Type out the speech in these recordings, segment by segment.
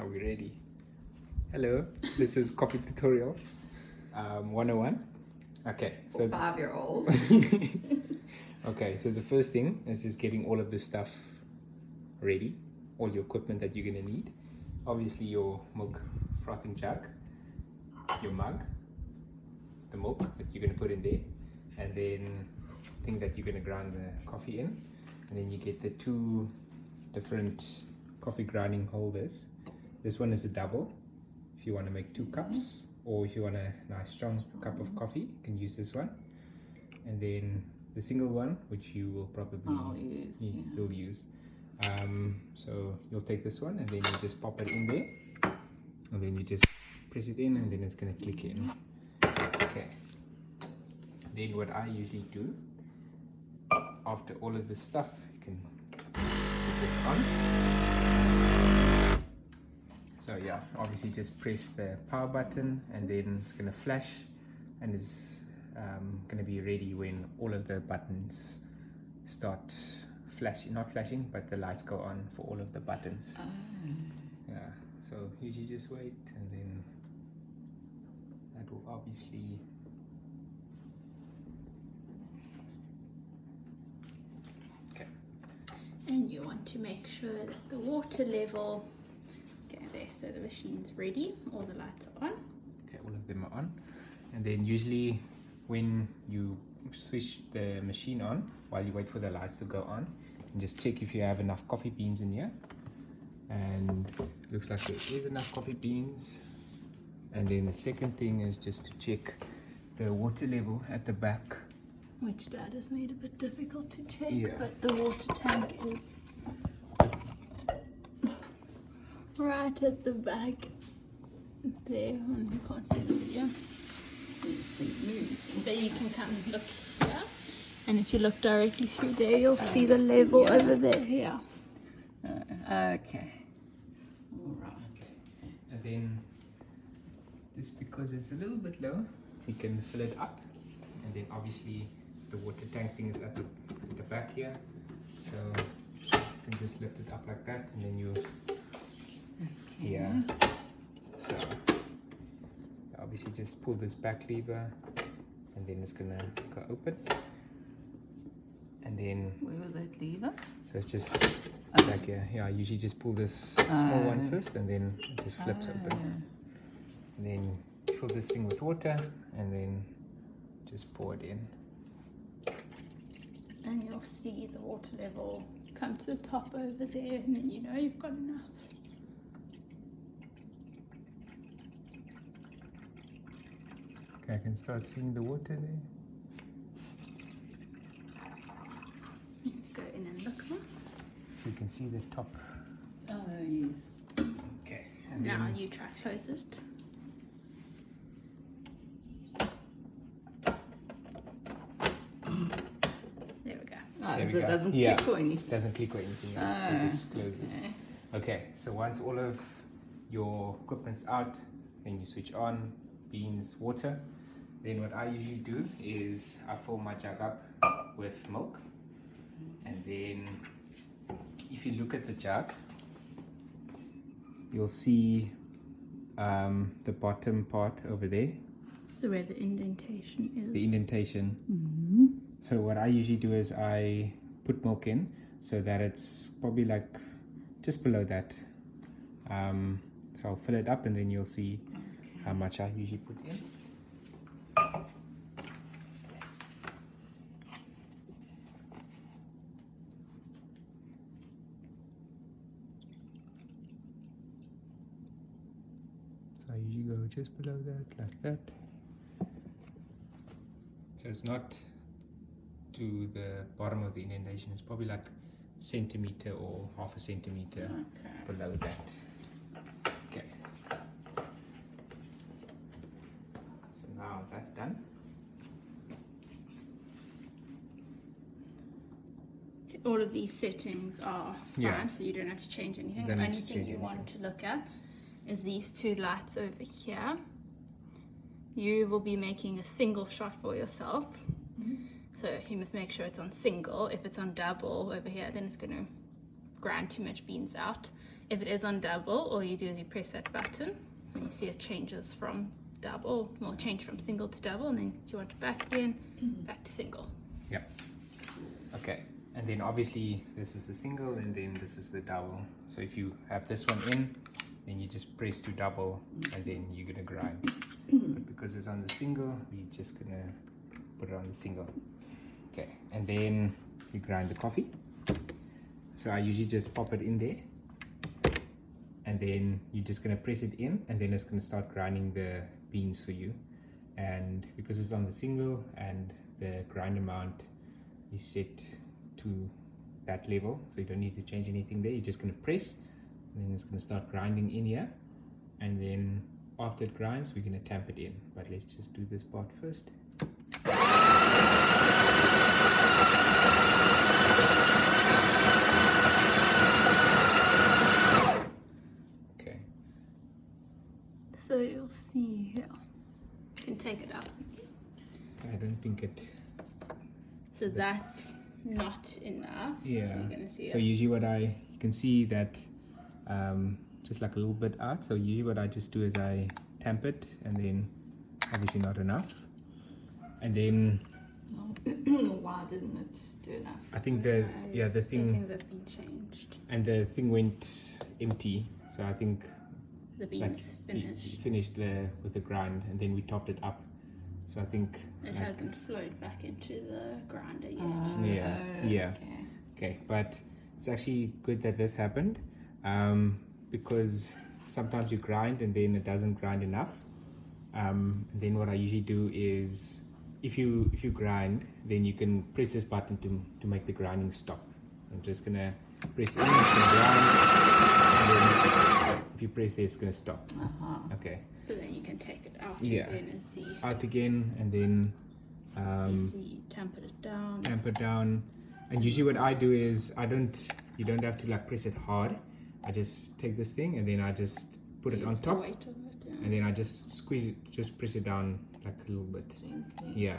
Are we ready? Hello, this is coffee tutorial 101. Okay, so 5-year-old. okay, so the first thing is just getting all of this stuff ready, all your equipment that you're gonna need. Obviously your milk frothing jug, your mug, the milk that you're gonna put in there, and then thing that you're gonna grind the coffee in, and then you get the two different coffee grinding holders. This one is a double if you want to make 2 cups, or if you want a nice strong cup of coffee, you can use this one. And then the single one, which you will probably you'll use. So you'll take this one and then you just pop it in there, and then you just press it in, and then it's going to click in. Okay. Then what I usually do after all of this stuff, you can put this on. So yeah, obviously just press the power button, and then it's going to flash, and it's going to be ready when all of the buttons start flashing, not flashing, but the lights go on for all of the buttons. Yeah, so usually just wait, and then that will obviously and you want to make sure that the water level, okay, there, so the machine's ready, all the lights are on. Okay, all of them are on. And then usually when you switch the machine on, while you wait for the lights to go on, and just check if you have enough coffee beans in here. And it looks like there is enough coffee beans. And then the second thing is just to check the water level at the back, which Dad has made a bit difficult to check, yeah. But the water tank is right at the back there. You can't see the video. But you can come look here, and if you look directly through there, you'll see the level over there. Yeah. Okay. All right. And then just because it's a little bit low, you can fill it up, and then obviously the water tank thing is at the back here, so you can just lift it up like that, and then you so obviously just pull this back lever, and then it's gonna go open, and then Where was that lever? so it's just back here. Yeah, I usually just pull this small one first, and then it just flips open, and then fill this thing with water, and then just pour it in. And you'll see the water level come to the top over there, and then you know you've got enough. Okay, I can start seeing the water there. Go in and look now. So you can see the top. Oh, yes. Okay. And Now then you try close it. There we go. Oh, there so we it go. doesn't Yeah, click or anything? it doesn't click or anything, so it just closes. Okay, so once all of your equipment's out, then you switch on beans, water. Then what I usually do is I fill my jug up with milk, and then if you look at the jug, you'll see the bottom part over there, So where the indentation is. the indentation. So what I usually do is I put milk in so that it's probably like just below that. So I'll fill it up, and then you'll see how much I usually put in. So I usually go just below that, like that. So it's not to the bottom of the indentation, it's probably like a centimeter or half a centimeter below that. Okay. So now that's done. All of these settings are fine, Yeah. so you don't have to change anything. Don't The need only to thing change you want to anything. look at is these 2 lights over here. You will be making a single shot for yourself. So you must make sure it's on single. If it's on double over here, then it's going to grind too much beans out. If it is on double, all you do is you press that button and you see it changes from double, will change from single to double, and then if you want it back again, back to single. Yeah. Okay. And then obviously this is the single and then this is the double. So if you have this one in, then you just press to double and then you're gonna grind. But because it's on the single, we're just gonna put it on the single. Okay, and then we grind the coffee. So I usually just pop it in there, and then you're just gonna press it in, and then it's gonna start grinding the beans for you. And because it's on the single and the grind amount is set to that level, so you don't need to change anything there. You're just gonna press, and then it's gonna start grinding in here, and then after it grinds, we're gonna tamp it in. But let's just do this part first. Okay. So you'll see here. You can take it out. I don't think it. So that's not enough. Yeah. You're gonna see So it. usually what you can see that just like a little bit out. So usually what I just do is I tamp it, and then obviously not enough. And then Why didn't it do enough? I think the thing Settings have been changed. and the thing went empty. So I think The beans like finished. finished with the grind, and then we topped it up. So I think It like, hasn't flowed back into the grinder yet. Yeah, yeah. Okay. Okay, but it's actually good that this happened, because sometimes you grind and then it doesn't grind enough. And then what I usually do is, if you grind, then you can press this button to make the grinding stop. I'm just gonna press in, it's gonna grind, and then if you press there, it's gonna stop. Okay, So then you can take it out Yeah. again and see. out again, and then You see, tamper it down. tamp it down. And usually what I do is you don't have to like press it hard. I just take this thing and then I just put it on Use the top, weight of it, yeah. and then I just squeeze it, just press it down like a little bit. Gently. Yeah,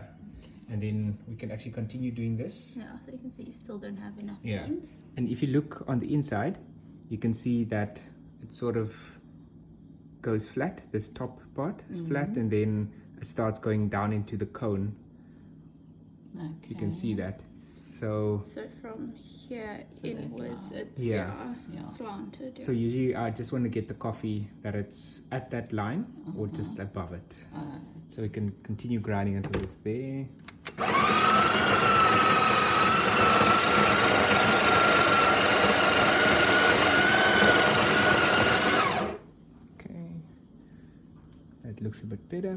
and then we can actually continue doing this. Yeah, so you can see you still don't have enough Yeah. beans. And if you look on the inside, you can see that it sort of goes flat. This top part is flat, and then it starts going down into the cone. Okay. You can see that. So So from here So that inwards, line. it's Yeah. slanted. So usually I just want to get the coffee that it's at that line or just above it. So we can continue grinding until it's there. Okay, that looks a bit better.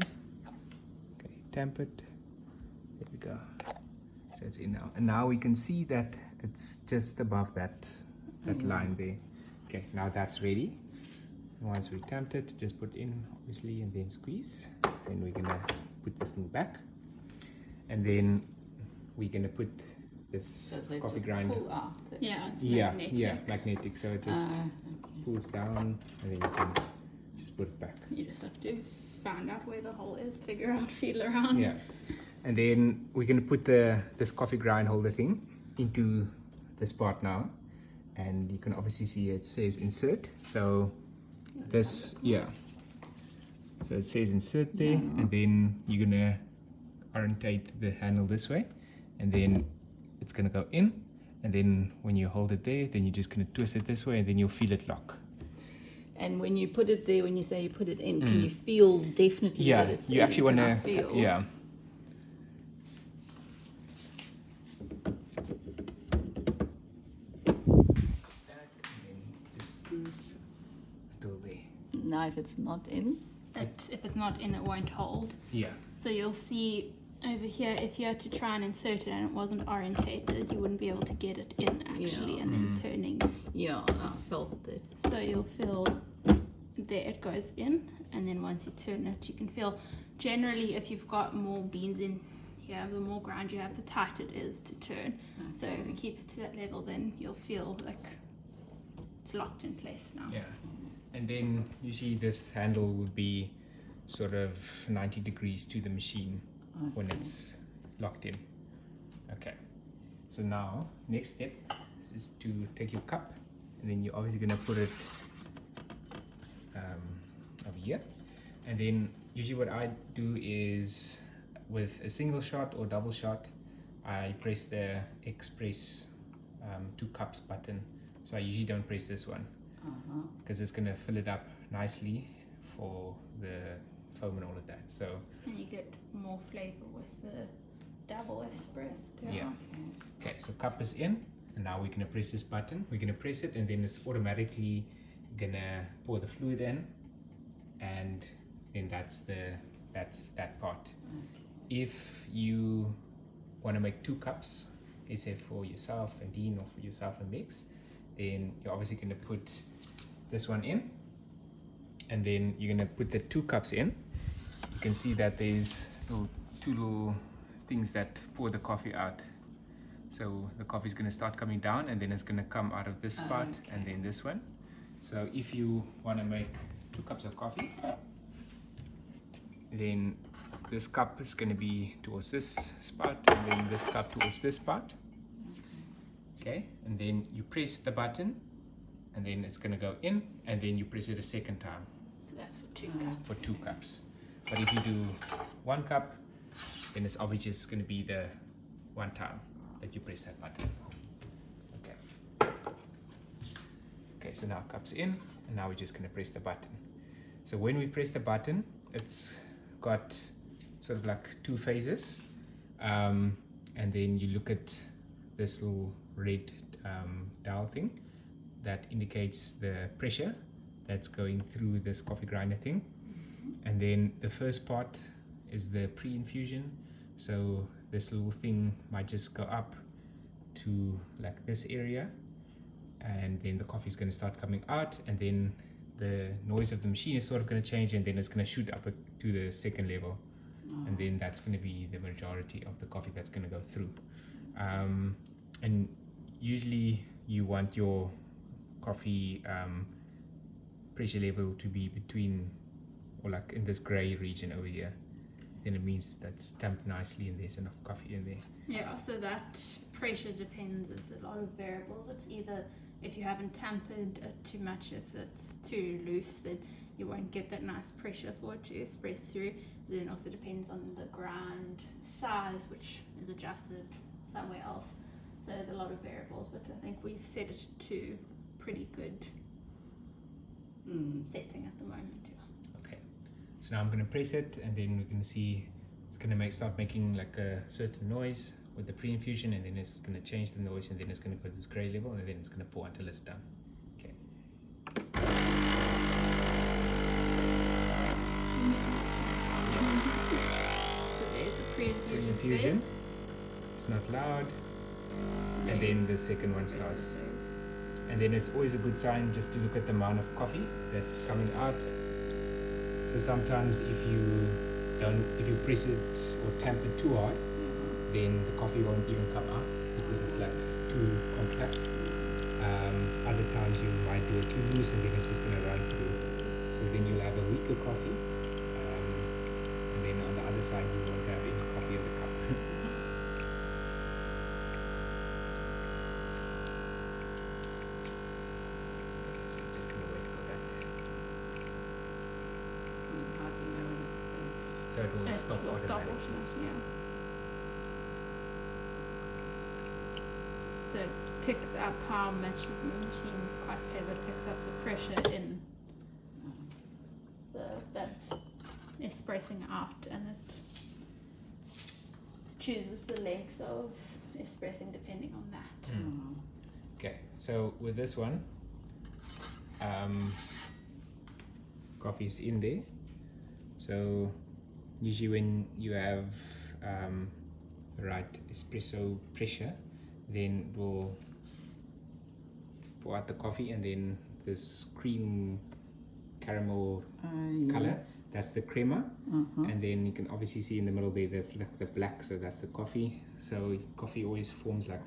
Okay, tamp it. There we go. So it's in now, and now we can see that it's just above that line there. Okay, now that's ready. Once we tamped it, just put in obviously, and then squeeze. Then we're gonna put this thing back, and then we're gonna put this So they coffee just grinder. pull out. Yeah, it's Yeah, magnetic. yeah, magnetic. So it just Okay. pulls down, and then you can just put it back. You just have to find out where the hole is, figure out, feel around. Yeah, and then we're gonna put this coffee grind holder thing into this part now, and you can obviously see it says insert. So this, yeah. So it says insert there, and then you're gonna orientate the handle this way, and then it's gonna go in, and then when you hold it there, then you're just gonna twist it this way, and then you'll feel it lock. And when you put it there, when you say you put it in, can you feel definitely Yeah, that it's you in? actually Can I wanna, feel? yeah. Just twist until there. Now, if it's not in, If it's not in, it won't hold. Yeah. So you'll see over here, if you had to try and insert it and it wasn't orientated, you wouldn't be able to get it in actually, Yeah. and then turning. yeah, I felt that. So you'll feel there it goes in, and then once you turn it, you can feel. Generally, if you've got more beans in here, the more grind you have, the tighter it is to turn. So if you keep it to that level, then you'll feel like it's locked in place now. Yeah. And then usually this handle would be sort of 90 degrees to the machine when it's locked in. Okay. So now, next step is to take your cup, and then you're obviously gonna put it here. And then usually what I do is with a single shot or double shot, I press the express 2 cups button. So I usually don't press this one because it's going to fill it up nicely for the foam and all of that. So And you get more flavor with the double espresso too. yeah. Okay, so cup is in, and now we're going to press this button. We're going to press it, and then it's automatically going to pour the fluid in, and then that's that part. If you want to make 2 cups, let's say for yourself and Dean or for yourself and Mix, then you're obviously going to put this one in, and then you're going to put the 2 cups in. You can see that there's 2 little things that pour the coffee out. So the coffee is going to start coming down, and then it's going to come out of this spot and then this one. So if you want to make 2 cups of coffee, then this cup is going to be towards this spot, and then this cup towards this spot. Okay, and then you press the button, and then it's going to go in, and then you press it a second time. So that's for 2 cups. For 2 cups. But if you do 1 cup, then it's obviously just going to be the 1 time that you press that button. Okay. Okay, so now cup's in, and now we're just going to press the button. So when we press the button, it's got sort of like 2 phases, and then you look at this little red dial thing that indicates the pressure that's going through this coffee grinder thing. And then the first part is the pre-infusion, so this little thing might just go up to like this area, and then the coffee is going to start coming out, and then the noise of the machine is sort of going to change, and then it's going to shoot up to the second level, and then that's going to be the majority of the coffee that's going to go through. And usually you want your coffee pressure level to be between, or like in this gray region over here. Then it means that's tamped nicely and there's enough coffee in there. Yeah, so that pressure depends. There's a lot of variables. It's either if you haven't tampered too much, if it's too loose, then you won't get that nice pressure for it to express through. Then it also depends on the grind size, which is adjusted somewhere else. So there's a lot of variables, but I think we've set it to pretty good setting at the moment. Okay, so now I'm going to press it, and then we're going to see it's going to start making like a certain noise with the pre-infusion, and then it's going to change the noise, and then it's going to go to this gray level, and then it's going to pour until it's done. Okay. Yes. So there's the pre-infusion phase. It's not loud, and then the second one starts. And then it's always a good sign just to look at the amount of coffee that's coming out. So sometimes if you press it or tamp it too hard, then the coffee won't even come out because it's like too compact. Other times you might do it too loose, and then it's just going to run through. So then you'll have a weaker coffee, and then on the other side you won't have any coffee in the cup. So I'm just going to wait for that. How do you know when it's finished? So it will stop automatically. Yeah. So it picks up how much the machine is quite clever, picks up the pressure in that's espressing out, and it chooses the length of espressing depending on that. Okay, so with this one, coffee is in there. So usually when you have the right espresso pressure, then we'll pour out the coffee, and then this cream caramel color, that's the crema. And then you can obviously see in the middle there, there's like the black, so that's the coffee. So coffee always forms like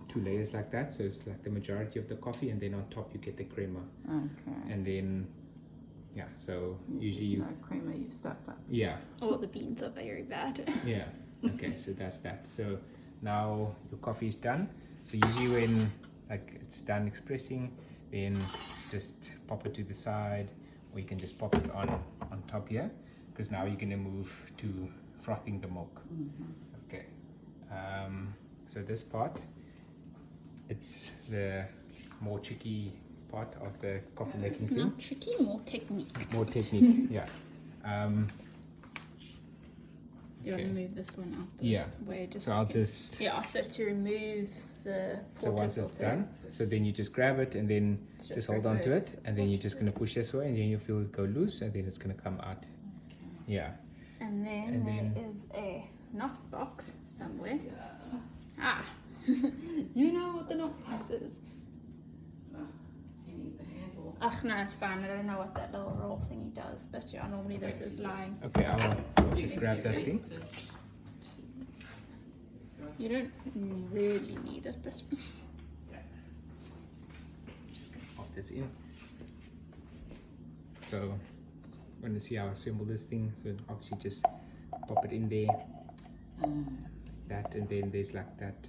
2 layers like that, so it's like the majority of the coffee, and then on top you get the crema. Okay. And then yeah, so usually There's no creamer you've stuffed up. yeah. Or the beans are very bad. Yeah, okay, so that's that. So now your coffee is done. So usually when like it's done expressing, then just pop it to the side, or or you can just pop it on top here, because now you're going to move to frothing the milk. Okay, so this part, it's the more tricky part of the coffee making thing. Not tricky, more technique. More technique, yeah. Do you want to move this one out the Yeah. way? Just So I'll just... Yeah, so to remove the So once it's done, so then you just grab it and then just hold on to it, and then you're just going to push this way, and then you feel it go loose, and then it's going to come out. Yeah. And then there is a knock box somewhere. Ah, you know what the knock box is. You need the handle. Ugh, no, it's fine. I don't know what that little roll thingy does, but yeah, normally this is lying. Okay, I'll just grab that thing. You don't really need it, but Just gonna pop this in. So I'm going to see how I assemble this thing. So obviously just pop it in there, that, and then there's like that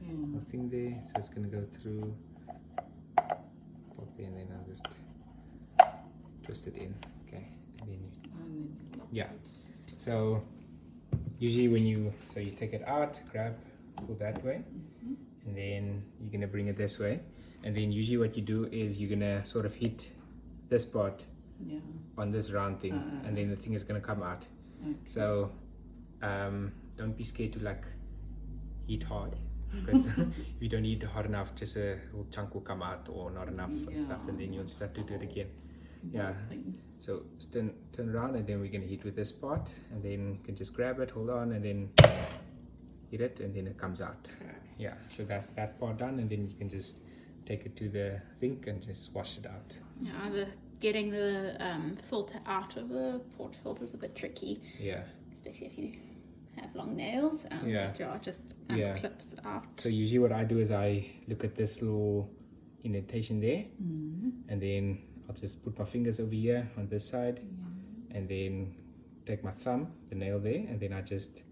little thing there. So it's going to go through, pop there, and then I'll just twist it in. Okay, and then yeah. So usually when you take it out, grab, pull that way, and then you're gonna bring it this way, and then usually what you do is you're gonna sort of hit this part on this round thing, and then the thing is gonna come out. So don't be scared to like hit hard, because if you don't hit hard enough, just a little chunk will come out or not enough stuff, and then you'll just have to do it again. Yeah. So turn around, and then we're gonna hit with this part, and then you can just grab it, hold on, and then hit it, and then it comes out. Yeah. So that's that part done, and then you can just take it to the sink and just wash it out. yeah, getting the filter out of the portafilter is a bit tricky. Yeah. Especially if you have long nails. Yeah. But yeah, just clips out. So usually what I do is I look at this little indentation there, and then I'll just put my fingers over here on this side, and then take my thumb, the nail there, and then I just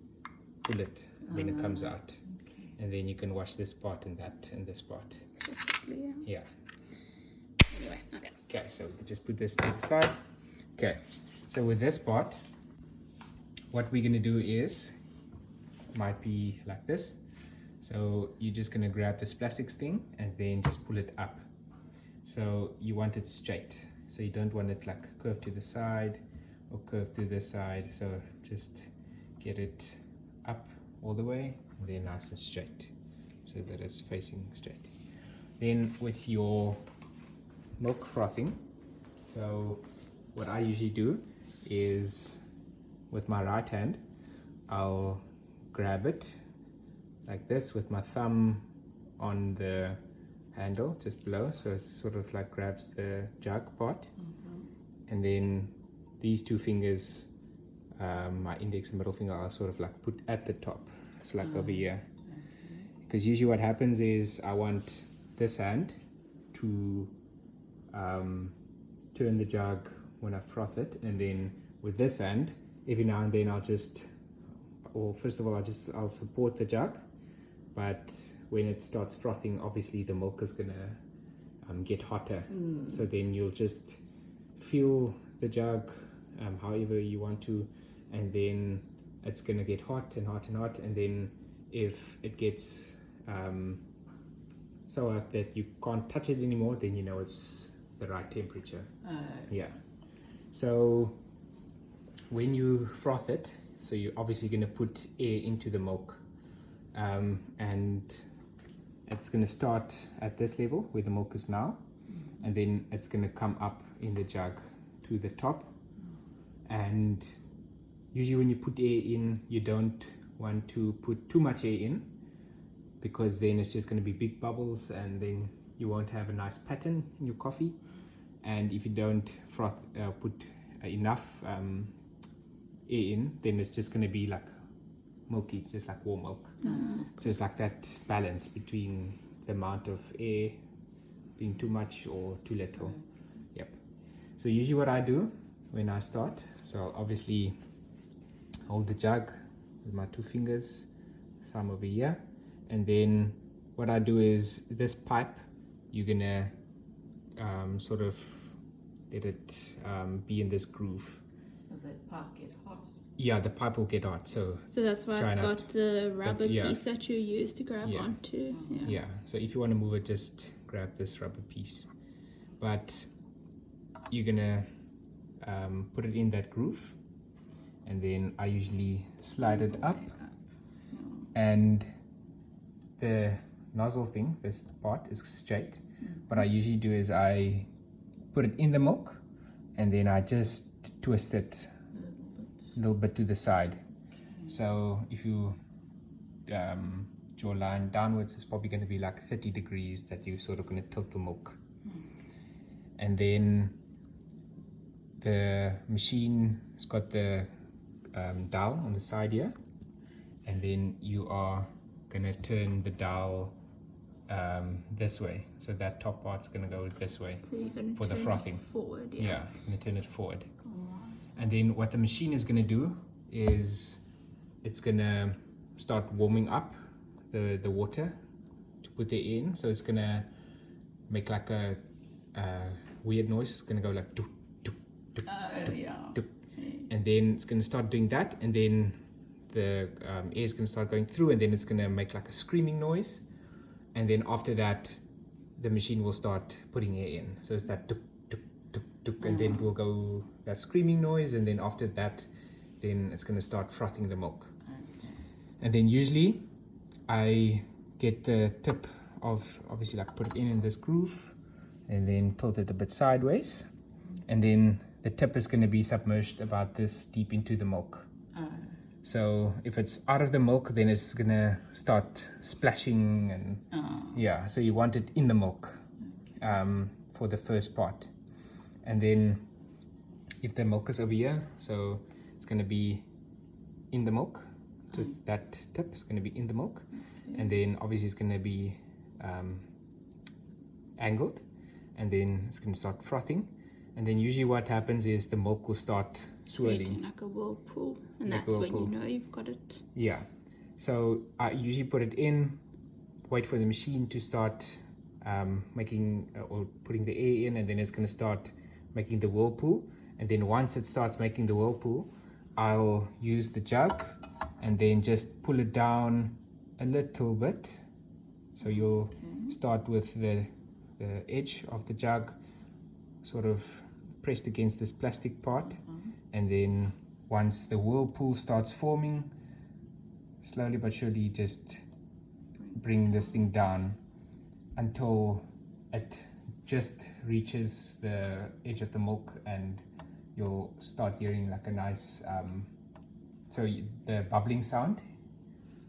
pull it, and then it comes out. And then you can wash this part and that and this part. Yeah. Anyway, okay. Okay, so we just put this to the side. Okay, so with this part, what we're gonna do is, might be like this. So you're just gonna grab this plastic thing and then just pull it up. So you want it straight. So you don't want it like curved to the side or curved to the side. So just get it up all the way, and then nice and straight, so that it's facing straight. Then with your milk frothing, so what I usually do is with my right hand, I'll grab it like this with my thumb on the handle just below, so it sort of like grabs the jug part, and then these two fingers, my index and middle finger, I'll sort of like put at the top, so like over here, because usually what happens is I want this hand to turn the jug when I froth it, and then with this hand every now and then first of all I'll support the jug, but when it starts frothing, obviously the milk is gonna get hotter, so then you'll just feel the jug however you want to, and then it's gonna get hot and hot and hot, and then if it gets so hot that you can't touch it anymore, then you know it's the right temperature. Yeah. So when you froth it, so you're obviously going to put air into the milk, and it's going to start at this level where the milk is now, and then it's going to come up in the jug to the top. And usually when you put air in, you don't want to put too much air in, because then it's just going to be big bubbles, and then you won't have a nice pattern in your coffee. And if you don't put enough air in, then it's just going to be like milky, just like warm milk. So it's like that balance between the amount of air being too much or too little. Yep. So usually what I do when I start, so I'll obviously hold the jug with my two fingers, thumb over here, and then what I do is this pipe, you're gonna sort of let it be in this groove. Does that pipe get hot? Yeah, the pipe will get hot, so that's why try it's not- got the rubber yeah. piece that you use to grab Yeah. onto. Yeah. yeah, so if you want to move it, just grab this rubber piece, but you're gonna put it in that groove, and then I usually slide it up, and the nozzle thing, this part is straight. What I usually do is I put it in the milk, and then I just twist it a little bit to the side. So if you draw a line downwards, it's probably going to be like 30 degrees that you're sort of going to tilt the milk. And then the machine has got the dial on the side here, and then you are going to turn the dial this way, so that top part's going to go this way So you're going to for the turn frothing. it forward. Yeah, I'm going to turn it forward. Alright. And then what the machine is going to do is it's going to start warming up the water to put the air in. So it's going to make like a weird noise. It's going to go like doo, doo, doo, Yeah. doo. And then it's going to start doing that, and then the air is going to start going through, and then it's going to make like a screaming noise. And then after that, the machine will start putting air in. So it's that tuk, tuk, tuk, tuk, and then we'll go that screaming noise, and then after that, then it's going to start frothing the milk. Okay. And then usually I get the tip of, obviously, like put it in this groove, and then tilt it a bit sideways, and then the tip is going to be submerged about this deep into the milk. So if it's out of the milk, then it's gonna start splashing, and yeah, so you want it in the milk for the first part. And then if the milk is over here, so it's gonna be in the milk, just that tip is gonna be in the milk, and then obviously it's gonna be angled, and then it's gonna start frothing. And then usually what happens is the milk will start swirling. Creating like a whirlpool, and Like that's when whirlpool. you know you've got it. Yeah, so I usually put it in, wait for the machine to start making or putting the air in, and then it's going to start making the whirlpool. And then once it starts making the whirlpool, I'll use the jug and then just pull it down a little bit. So you'll start with the edge of the jug sort of pressed against this plastic part, and then once the whirlpool starts forming, slowly but surely just bring this thing down until it just reaches the edge of the milk, and you'll start hearing like a nice the bubbling sound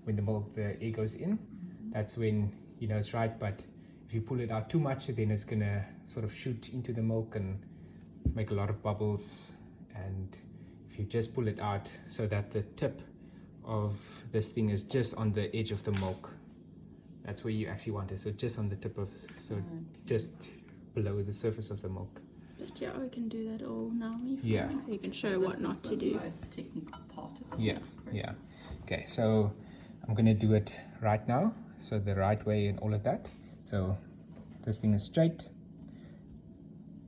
when the air goes in. That's when you know it's right. But if you pull it out too much, then it's gonna sort of shoot into the milk and make a lot of bubbles. And if you just pull it out so that the tip of this thing is just on the edge of the milk, that's where you actually want it. So just on the tip of, just below the surface of the milk. But yeah, we can do that all now. Yeah. So you can show what not to do. The most technical part of the Yeah, process. yeah. Okay, so I'm gonna do it right now. So the right way and all of that. So this thing is straight.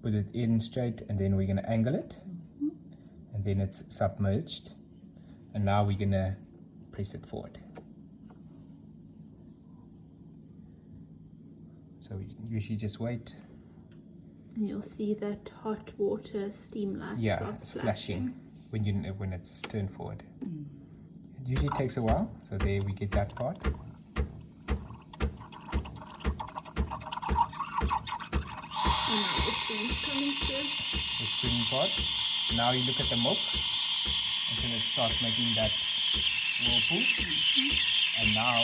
Put it in straight, and then we're gonna angle it, and then it's submerged, and now we're gonna press it forward. So we usually just wait. And you'll see that hot water steam light Yeah, starts it's flashing when it's turned forward. It usually takes a while. So there we get that part. And now the steam's coming through. The steaming part. Now you look at the milk until it starts making that whirlpool. And now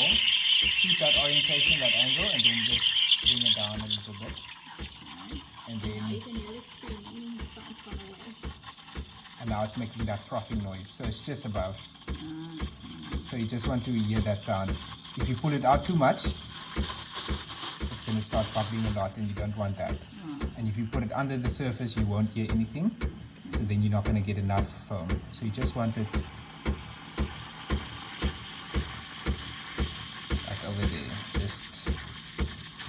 keep that orientation, that angle, and then just bring it down a little bit. And Now then you can hear the steaming sound far away. and now it's making that frothing noise. So it's just above. So you just want to hear that sound. If you pull it out too much, it's going to start bubbling a lot, and you don't want that. And if you put it under the surface, you won't hear anything. So then you're not going to get enough foam. So you just want it like over there, just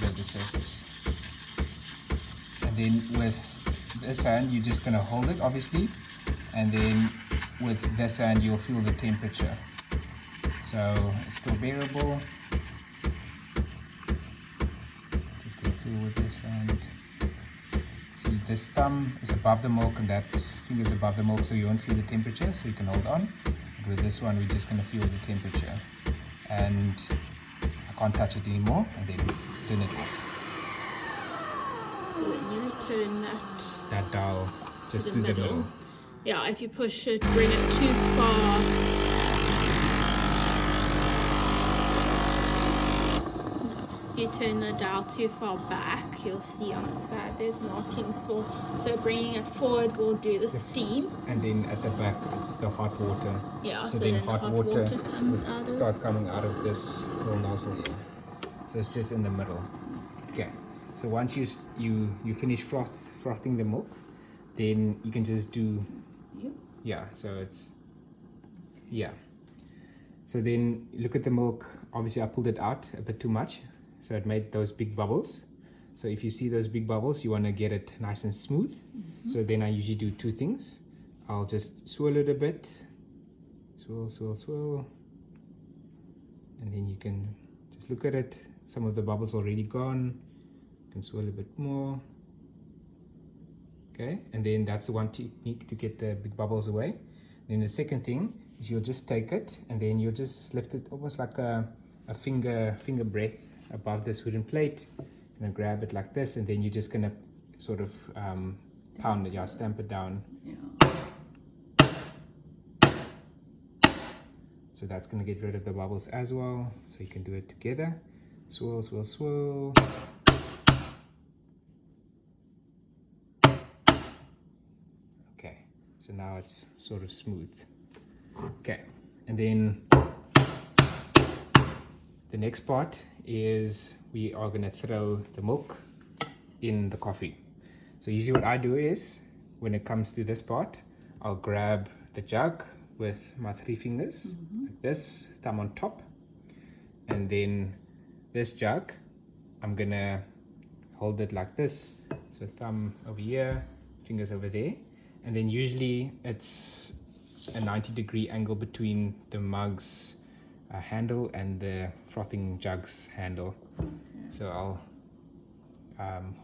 below the surface. And then with this hand, you're just going to hold it, obviously. And then with this hand, you'll feel the temperature. So it's still bearable. Just going to feel with this hand. See, this thumb is above the milk and that finger is above the milk, so you won't feel the temperature, so you can hold on. But with this one, we're just going to feel the temperature. And I can't touch it anymore, and then turn it off. So then you turn that Dial just to the middle. Yeah, if you push it, bring it too far. If you turn the dial too far back, you'll see on the side there's markings for. So bringing it forward will do the steam. And then at the back, it's the hot water. Yeah, so then then the hot water comes will out start coming out of this little nozzle here. So it's just in the middle. Okay. So once you finish frothing the milk, then you can just do. Yeah. So it's. Yeah. So then look at the milk. Obviously, I pulled it out a bit too much, so it made those big bubbles. So if you see those big bubbles, you want to get it nice and smooth. So then I usually do two things. I'll just swirl it a bit. Swirl, swirl, swirl. And then you can just look at it. Some of the bubbles already gone. You can swirl a bit more. Okay, and then that's the one technique to get the big bubbles away. Then the second thing is you'll just take it and then you'll just lift it almost like a finger breadth above this wooden plate. You're gonna grab it like this, and then you're just gonna sort of pound it, stamp it down. Yeah. So that's gonna get rid of the bubbles as well. So you can do it together. Swirl, swirl, swirl. Okay, so now it's sort of smooth. Okay, and then the next part is we are going to throw the milk in the coffee. So usually what I do is, when it comes to this part, I'll grab the jug with my 3 fingers, like this, thumb on top, and then this jug, I'm going to hold it like this. So thumb over here, fingers over there, and then usually it's a 90-degree angle between the mug's handle and the frothing jug's handle. So I'll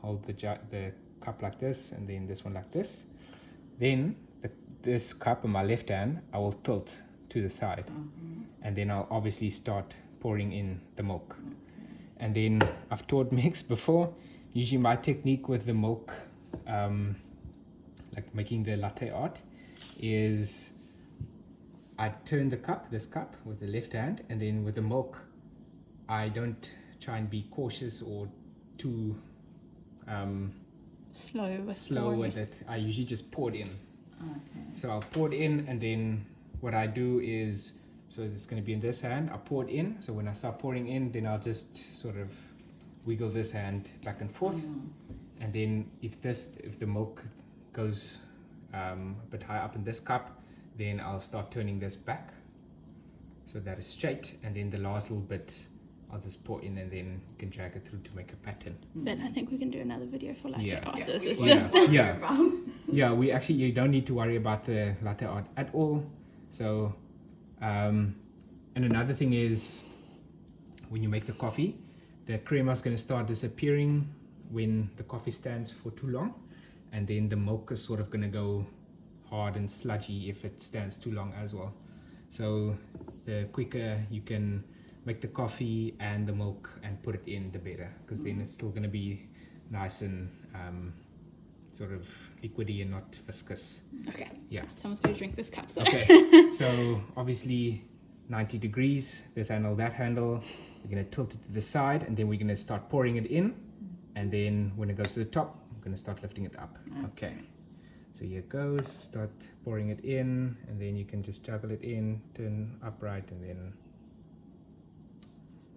hold the cup like this, and then this one like this. Then this cup in my left hand, I will tilt to the side, and then I'll obviously start pouring in the milk. And then I've taught mix before. Usually my technique with the milk, like making the latte art, is I turn the cup, this cup, with the left hand, and then with the milk, I don't try and be cautious or too slow with it. I usually just pour it in. Okay. So I'll pour it in, and then what I do is, so it's going to be in this hand, I pour it in. So when I start pouring in, then I'll just sort of wiggle this hand back and forth. And then if the milk goes a bit high up in this cup, then I'll start turning this back so that it's straight, and then the last little bit I'll just pour in, and then you can drag it through to make a pattern. But I think we can do another video for latte art. Yeah. This is Yeah. just Yeah, we actually, you don't need to worry about the latte art at all. So and another thing is, when you make the coffee, the crema is going to start disappearing when the coffee stands for too long, and then the milk is sort of going to go hard and sludgy if it stands too long as well. So the quicker you can make the coffee and the milk and put it in, the better, because then it's still going to be nice and sort of liquidy and not viscous. okay. Yeah. Someone's going to drink this cup. So. Okay. So obviously 90 degrees, this handle, that handle. We're going to tilt it to the side, and then we're going to start pouring it in, and then when it goes to the top, I'm going to start lifting it up. Okay. So here it goes, start pouring it in, and then you can just juggle it in, turn upright, and then,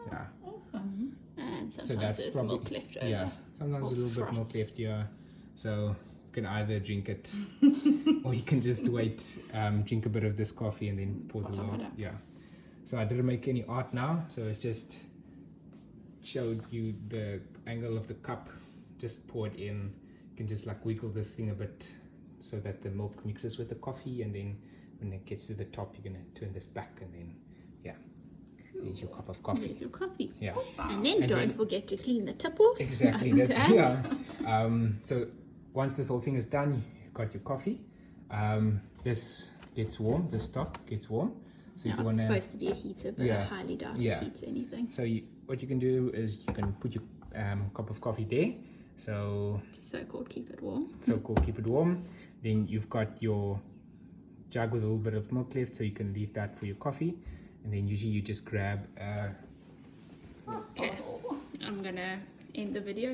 yeah. Awesome. And sometimes So that's there's probably, milk left over. yeah, sometimes Or a little bit froth. milk left here. So you can either drink it, or you can just wait, drink a bit of this coffee, and then pour the Top it last. up. Yeah. So I didn't make any art now, so it's just showed you the angle of the cup. Just pour it in. can just like wiggle this thing a bit so that the milk mixes with the coffee, and then when it gets to the top, you're gonna turn this back, and then yeah, there's your cup of coffee. There's your coffee. Yeah. And then don't forget to clean the tip off. Exactly. Like That's, that. yeah. So once this whole thing is done, you've got your coffee. This gets warm. This top gets warm. So if you It's want to, supposed to be a heater, but I Yeah. highly doubt Yeah. it heats anything. so what you can do is you can put your cup of coffee there. So So-called keep it warm. so-called keep it warm. Then you've got your jug with a little bit of milk left, so you can leave that for your coffee. And then usually you just grab Okay, I'm gonna end the video.